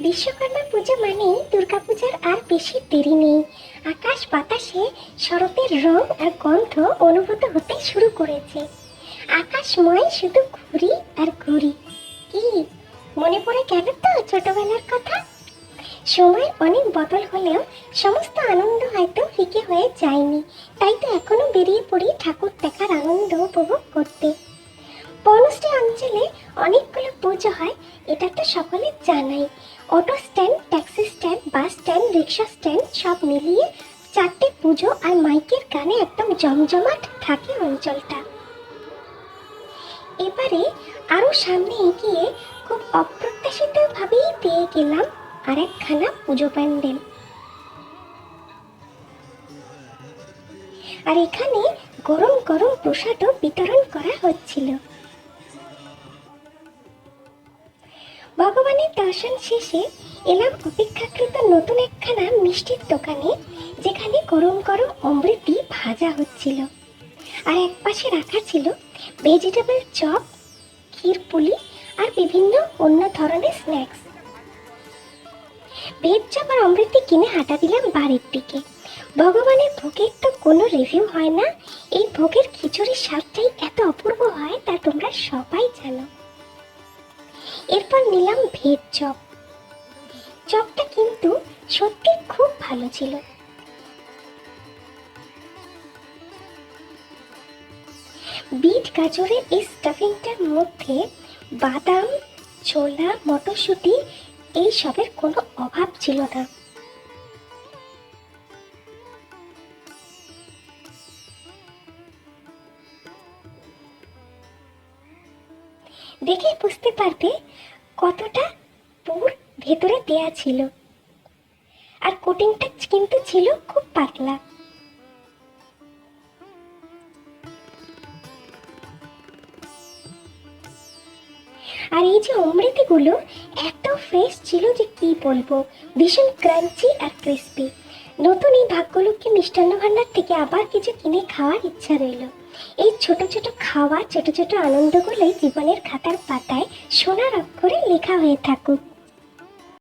বিশ্বকর্মা পুজো মানেই দুর্গাপূজার আর বেশি দেরি নেই। আকাশ বাতাসে শরতের রং আর গন্ধ অনুভূত হতে শুরু করেছে। আকাশময় শুধু ঘুরি আর ঘুরি। কি মনে পড়ে গেল তো ছোটবেলার কথা? সময় অনেক বদল হলেও সমস্ত আনন্দ হয়তো ফিকে হয়ে যায়নি। তাই তো এখনো বেরিয়ে পড়ি ঠাকুর দেখার আনন্দ উপভোগ করতে। বনশ্রী অঞ্চলে অনেকগুলো পুজো হয়, এটা তো সকলে জানাই। Auto stand, taxi stand, bus stand, rickshaw stand সব মিলিয়ে 4টে পুজো আর মাইকের গানে একদম জমজমাট থাকে অঞ্চলটা। এবারে আরো সামনে এগিয়ে খুব অপ্রত্যাশিত ভাবেই পেয়ে গেলাম আরেকখানা পুজো প্যান্ডেল। আর এখানে গরম গরম প্রসাদও বিতরণ করা হচ্ছিল। ভগবানের দর্শন শেষে এলাম অপেক্ষাকৃত নতুন একখানা মিষ্টির দোকানে, যেখানে গরম গরম অমৃতি ভাজা হচ্ছিল। আর এক পাশে রাখা ছিল ভেজিটেবল চপ, ক্ষীরপুলি আর বিভিন্ন অন্য ধরনের স্ন্যাক্স। ভেজ চপ আর অমৃতি কিনে হাঁটা দিলাম বাড়ির দিকে। ভগবানের ভোগের তো কোনো রিভিউ হয় না। এই ভোগের খিচুড়ির স্বাদটাই এত অপূর্ব হয় তা তোমরা সবাই জানো। এরপর নিলাম ভেজ চপ। চপটা কিন্তু সত্যি খুব ভালো ছিল। বিট গাজরের এই স্টাফিংটার মধ্যে বাদাম, ছোলা, মটরশুঁটি এই সবের কোনো অভাব ছিল না। দেখে বুঝতে পারবে কতটা পুর ভেতরে দেয়া ছিল। আর কোটিংটা কিন্তু ছিল খুব পাতলা। আর এই যে অমৃতিগুলো এত ফ্রেশ ছিল যে কি বলবো, ভীষণ ক্রাঞ্চি আর ক্রিস্পি। নতুন এই ভাগ্যলক্ষ্মী মিষ্টান্ন ভান্ডার থেকে আবার কিছু কিনে খাওয়ার ইচ্ছা রইল। এই ছোট ছোট খাওয়া, ছোট ছোট আনন্দগুলোই জীবনের খাতার পাতায় সোনার অক্ষরে লেখা হয়ে থাকুক।